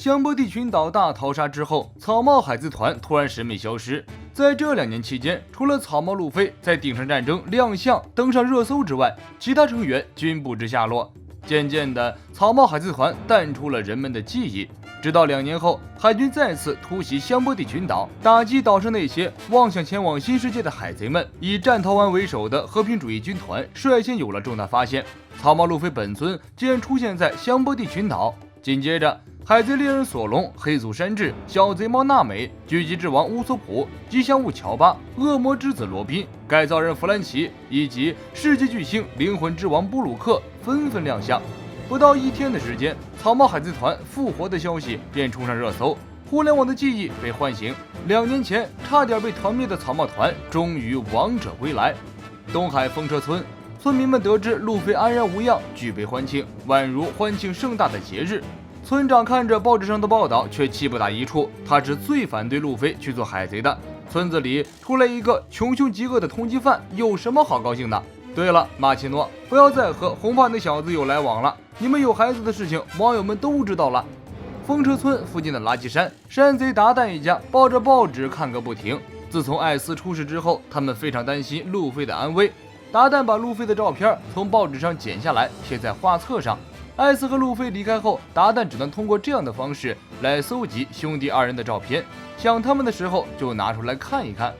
香波地群岛大逃杀之后，草帽海贼团突然神秘消失。在这2年期间，除了草帽路飞在顶上战争亮相登上热搜之外，其他成员均不知下落。渐渐的，草帽海贼团淡出了人们的记忆。直到2年后，海军再次突袭香波地群岛，打击岛上那些妄想前往新世界的海贼们。以战逃丸为首的和平主义军团率先有了重大发现，草帽路飞本尊竟然出现在香波地群岛。紧接着，海贼猎人索隆、黑祖山治、小贼猫娜美、狙击之王乌索普、吉祥物乔巴、恶魔之子罗宾、改造人弗兰奇以及世界巨星灵魂之王布鲁克纷纷亮相。不到1天的时间，草帽海贼团复活的消息便冲上热搜，互联网的记忆被唤醒。2年前差点被团灭的草帽团终于王者归来。东海风车村，村民们得知路飞安然无恙，举杯欢庆，宛如欢庆盛大的节日。村长看着报纸上的报道，却气不打一处。他是最反对路飞去做海贼的。村子里出来一个穷凶极恶的通缉犯，有什么好高兴的？对了，马奇诺，不要再和红发那小子有来往了。你们有孩子的事情，网友们都知道了。风车村附近的垃圾山，山贼达旦一家抱着报纸看个不停。自从艾斯出事之后，他们非常担心路飞的安危。达旦把路飞的照片从报纸上剪下来，贴在画册上。艾斯和路飞离开后，达旦只能通过这样的方式来搜集兄弟2人的照片，想他们的时候就拿出来看一看。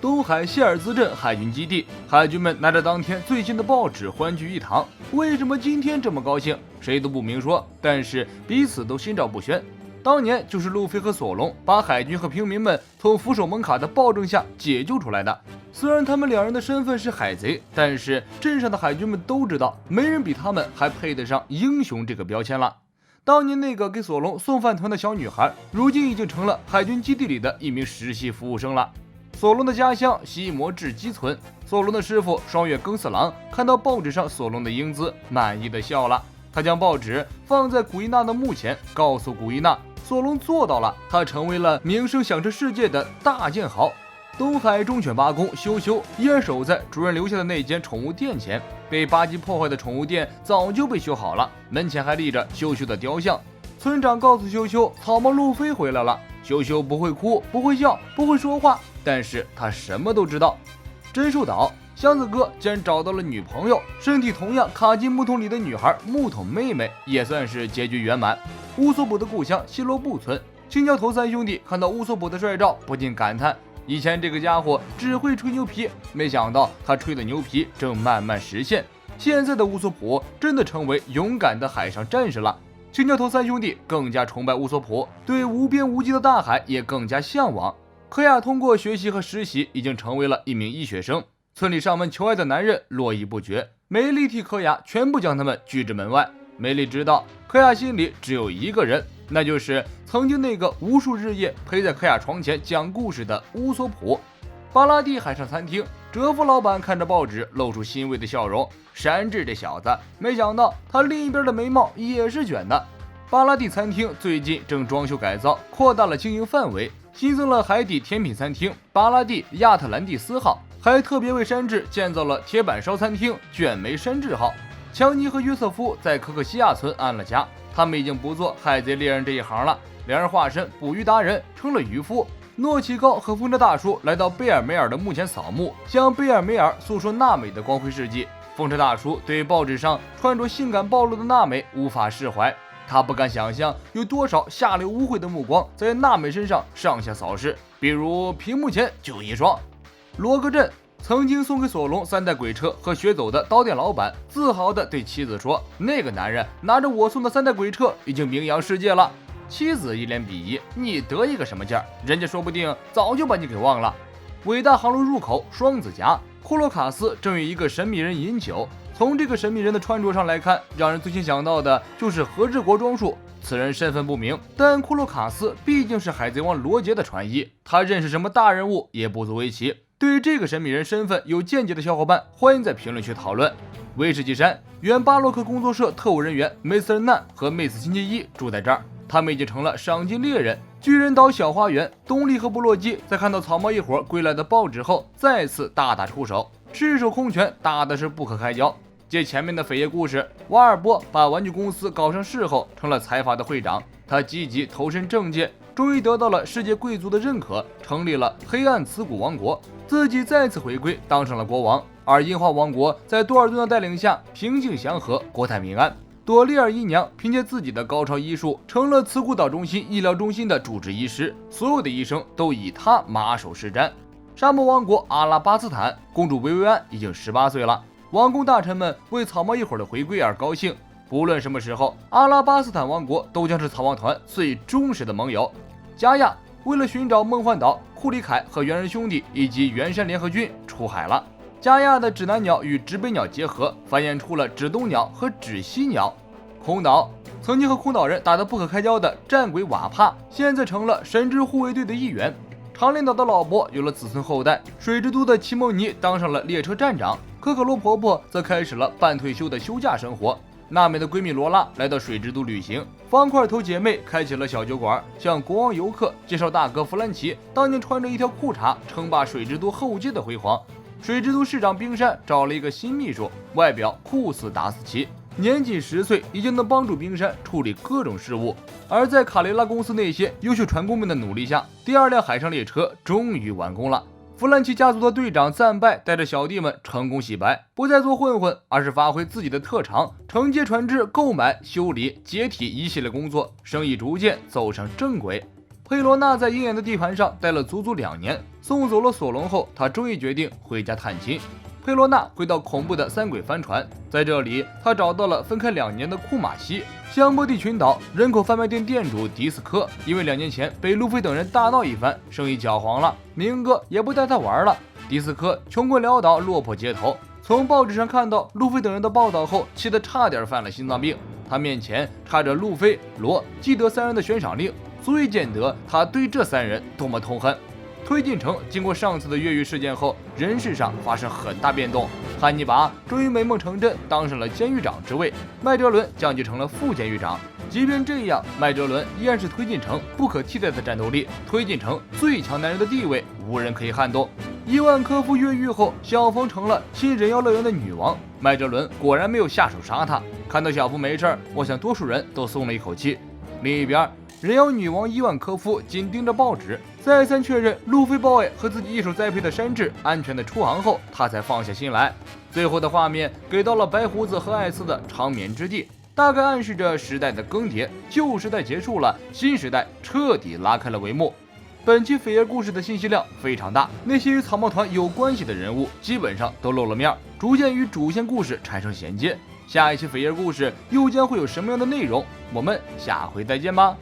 东海希尔兹镇海军基地，海军们拿着当天最新的报纸欢聚一堂。为什么今天这么高兴？谁都不明说，但是彼此都心照不宣。当年就是路飞和索隆把海军和平民们从俯首蒙卡的暴政下解救出来的。虽然他们2人的身份是海贼，但是镇上的海军们都知道，没人比他们还配得上英雄这个标签了。当年那个给索隆送饭团的小女孩，如今已经成了海军基地里的一名实习服务生了。索隆的家乡西摩治基村，索隆的师傅双月耕四郎看到报纸上索隆的英姿，满意的笑了。他将报纸放在古伊娜的墓前，告诉古伊娜，索隆做到了，他成为了名声响彻世界的大剑豪。东海忠犬八公羞羞依然守在主人留下的那间宠物店前，被巴基破坏的宠物店早就被修好了，门前还立着羞羞的雕像。村长告诉羞羞，草帽路飞回来了。羞羞不会哭，不会笑，不会说话，但是他什么都知道。真树岛，箱子哥竟然找到了女朋友，身体同样卡进木桶里的女孩木桶妹妹，也算是结局圆满。乌索普的故乡希罗布村，青椒头3兄弟看到乌索普的帅照，不禁感叹，以前这个家伙只会吹牛皮，没想到他吹的牛皮正慢慢实现。现在的乌索普真的成为勇敢的海上战士了。青椒头3兄弟更加崇拜乌索普，对无边无际的大海也更加向往。科亚通过学习和实习，已经成为了一名医学生。村里上门求爱的男人络绎不绝，梅丽替科亚全部将他们拒之门外。梅丽知道科亚心里只有一个人，那就是曾经那个无数日夜陪在科亚床前讲故事的乌索普。巴拉蒂海上餐厅，哲夫老板看着报纸露出欣慰的笑容。山治这小子，没想到他另一边的眉毛也是卷的。巴拉蒂餐厅最近正装修改造，扩大了经营范围，新增了海底甜品餐厅巴拉蒂亚特兰蒂斯号，还特别为山治建造了铁板烧餐厅卷眉山治号。强尼和约瑟夫在可可西亚村安了家，他们已经不做海贼猎人这一行了，2人化身捕鱼达人，成了渔夫。诺奇高和风车大叔来到贝尔梅尔的墓前扫墓，向贝尔梅尔诉说娜美的光辉事迹。风车大叔对报纸上穿着性感暴露的娜美无法释怀，他不敢想象有多少下流污秽的目光在娜美身上上下扫视，比如屏幕前就一双。罗格镇，曾经送给索隆3代鬼车和学走的刀店老板自豪地对妻子说，那个男人拿着我送的3代鬼车已经名扬世界了。妻子一脸鄙夷，你得意个什么劲儿？人家说不定早就把你给忘了。伟大航路入口双子峡，库洛卡斯正与一个神秘人饮酒。从这个神秘人的穿着上来看，让人最先想到的就是和治国庄树。此人身份不明，但库洛卡斯毕竟是海贼王罗杰的传医，他认识什么大人物也不足为奇。对于这个神秘人身份有见解的小伙伴，欢迎在评论区讨论。威士忌山，原巴洛克工作社特务人员梅斯尔难和妹斯星期一住在这儿，他们已经成了赏金猎人。巨人岛小花园，东利和布洛基在看到草帽一伙归来的报纸后，再次大打出手，赤手空拳打的是不可开交。借前面的扉页故事，瓦尔波把玩具公司搞上市后，成了财阀的会长。他积极投身政界，终于得到了世界贵族的认可，成立了黑暗瓷谷王国，自己再次回归，当上了国王。而樱花王国在多尔顿的带领下平静祥和，国泰民安。朵莉尔姨娘凭借自己的高超医术，成了慈谷岛中心医疗中心的主治医师，所有的医生都以她马首是瞻。沙漠王国阿拉巴斯坦公主薇薇安已经18岁了，王公大臣们为草帽一伙的回归而高兴。不论什么时候，阿拉巴斯坦王国都将是草帽团最忠实的盟友。加亚为了寻找梦幻岛，库里凯和猿人兄弟以及猿山联合军出海了。加亚的指南鸟与指北鸟结合，繁衍出了指东鸟和指西鸟。空岛曾经和空岛人打得不可开交的战鬼瓦帕，现在成了神之护卫队的一员。长岭岛的老伯有了子孙后代，水之都的奇梦尼当上了列车站长，可可罗婆婆则开始了半退休的休假生活。娜美的闺蜜罗拉来到水之都旅行，方块头姐妹开启了小酒馆，向国王游客介绍大哥弗兰奇当年穿着一条裤衩称霸水之都后街的辉煌。水之都市长冰山找了一个新秘书，外表酷似达斯奇，年仅10岁已经能帮助冰山处理各种事务。而在卡雷拉公司那些优秀船工们的努力下，第2辆海上列车终于完工了。弗兰奇家族的队长赞拜带着小弟们成功洗白，不再做混混，而是发挥自己的特长，承接船只购买、修理、解体一系列工作，生意逐渐走上正轨。佩罗娜在鹰眼的地盘上待了足足2年，送走了索隆后，他终于决定回家探亲。佩罗娜回到恐怖的3鬼帆船，在这里，他找到了分开2年的库马西。香波地群岛人口贩卖店店主迪斯科，因为2年前被路飞等人大闹一番，生意搅黄了，明哥也不带他玩了。迪斯科穷困潦倒，落魄街头。从报纸上看到路飞等人的报道后，气得差点犯了心脏病。他面前插着路飞、罗、基德3人的悬赏令，足以见得他对这3人多么痛恨。推进城经过上次的越狱事件后，人事上发生很大变动。汉尼拔终于美梦成真，当上了监狱长之位，麦哲伦降级成了副监狱长。即便这样，麦哲伦依然是推进城不可替代的战斗力，推进城最强男人的地位无人可以撼动。伊万科夫越狱后，小冯成了新人妖乐园的女王，麦哲伦果然没有下手杀她。看到小冯没事，我想多数人都松了一口气。另一边，人妖女王伊万科夫紧盯着报纸，再三确认路飞 boy 和自己一手栽培的山治安全的出航后，他才放下心来。最后的画面给到了白胡子和艾斯的长眠之地，大概暗示着时代的更迭，旧时代结束了，新时代彻底拉开了帷幕。本期扉页故事的信息量非常大，那些与草帽团有关系的人物基本上都露了面，逐渐与主线故事产生衔接。下一期扉页故事又将会有什么样的内容？我们下回再见吧。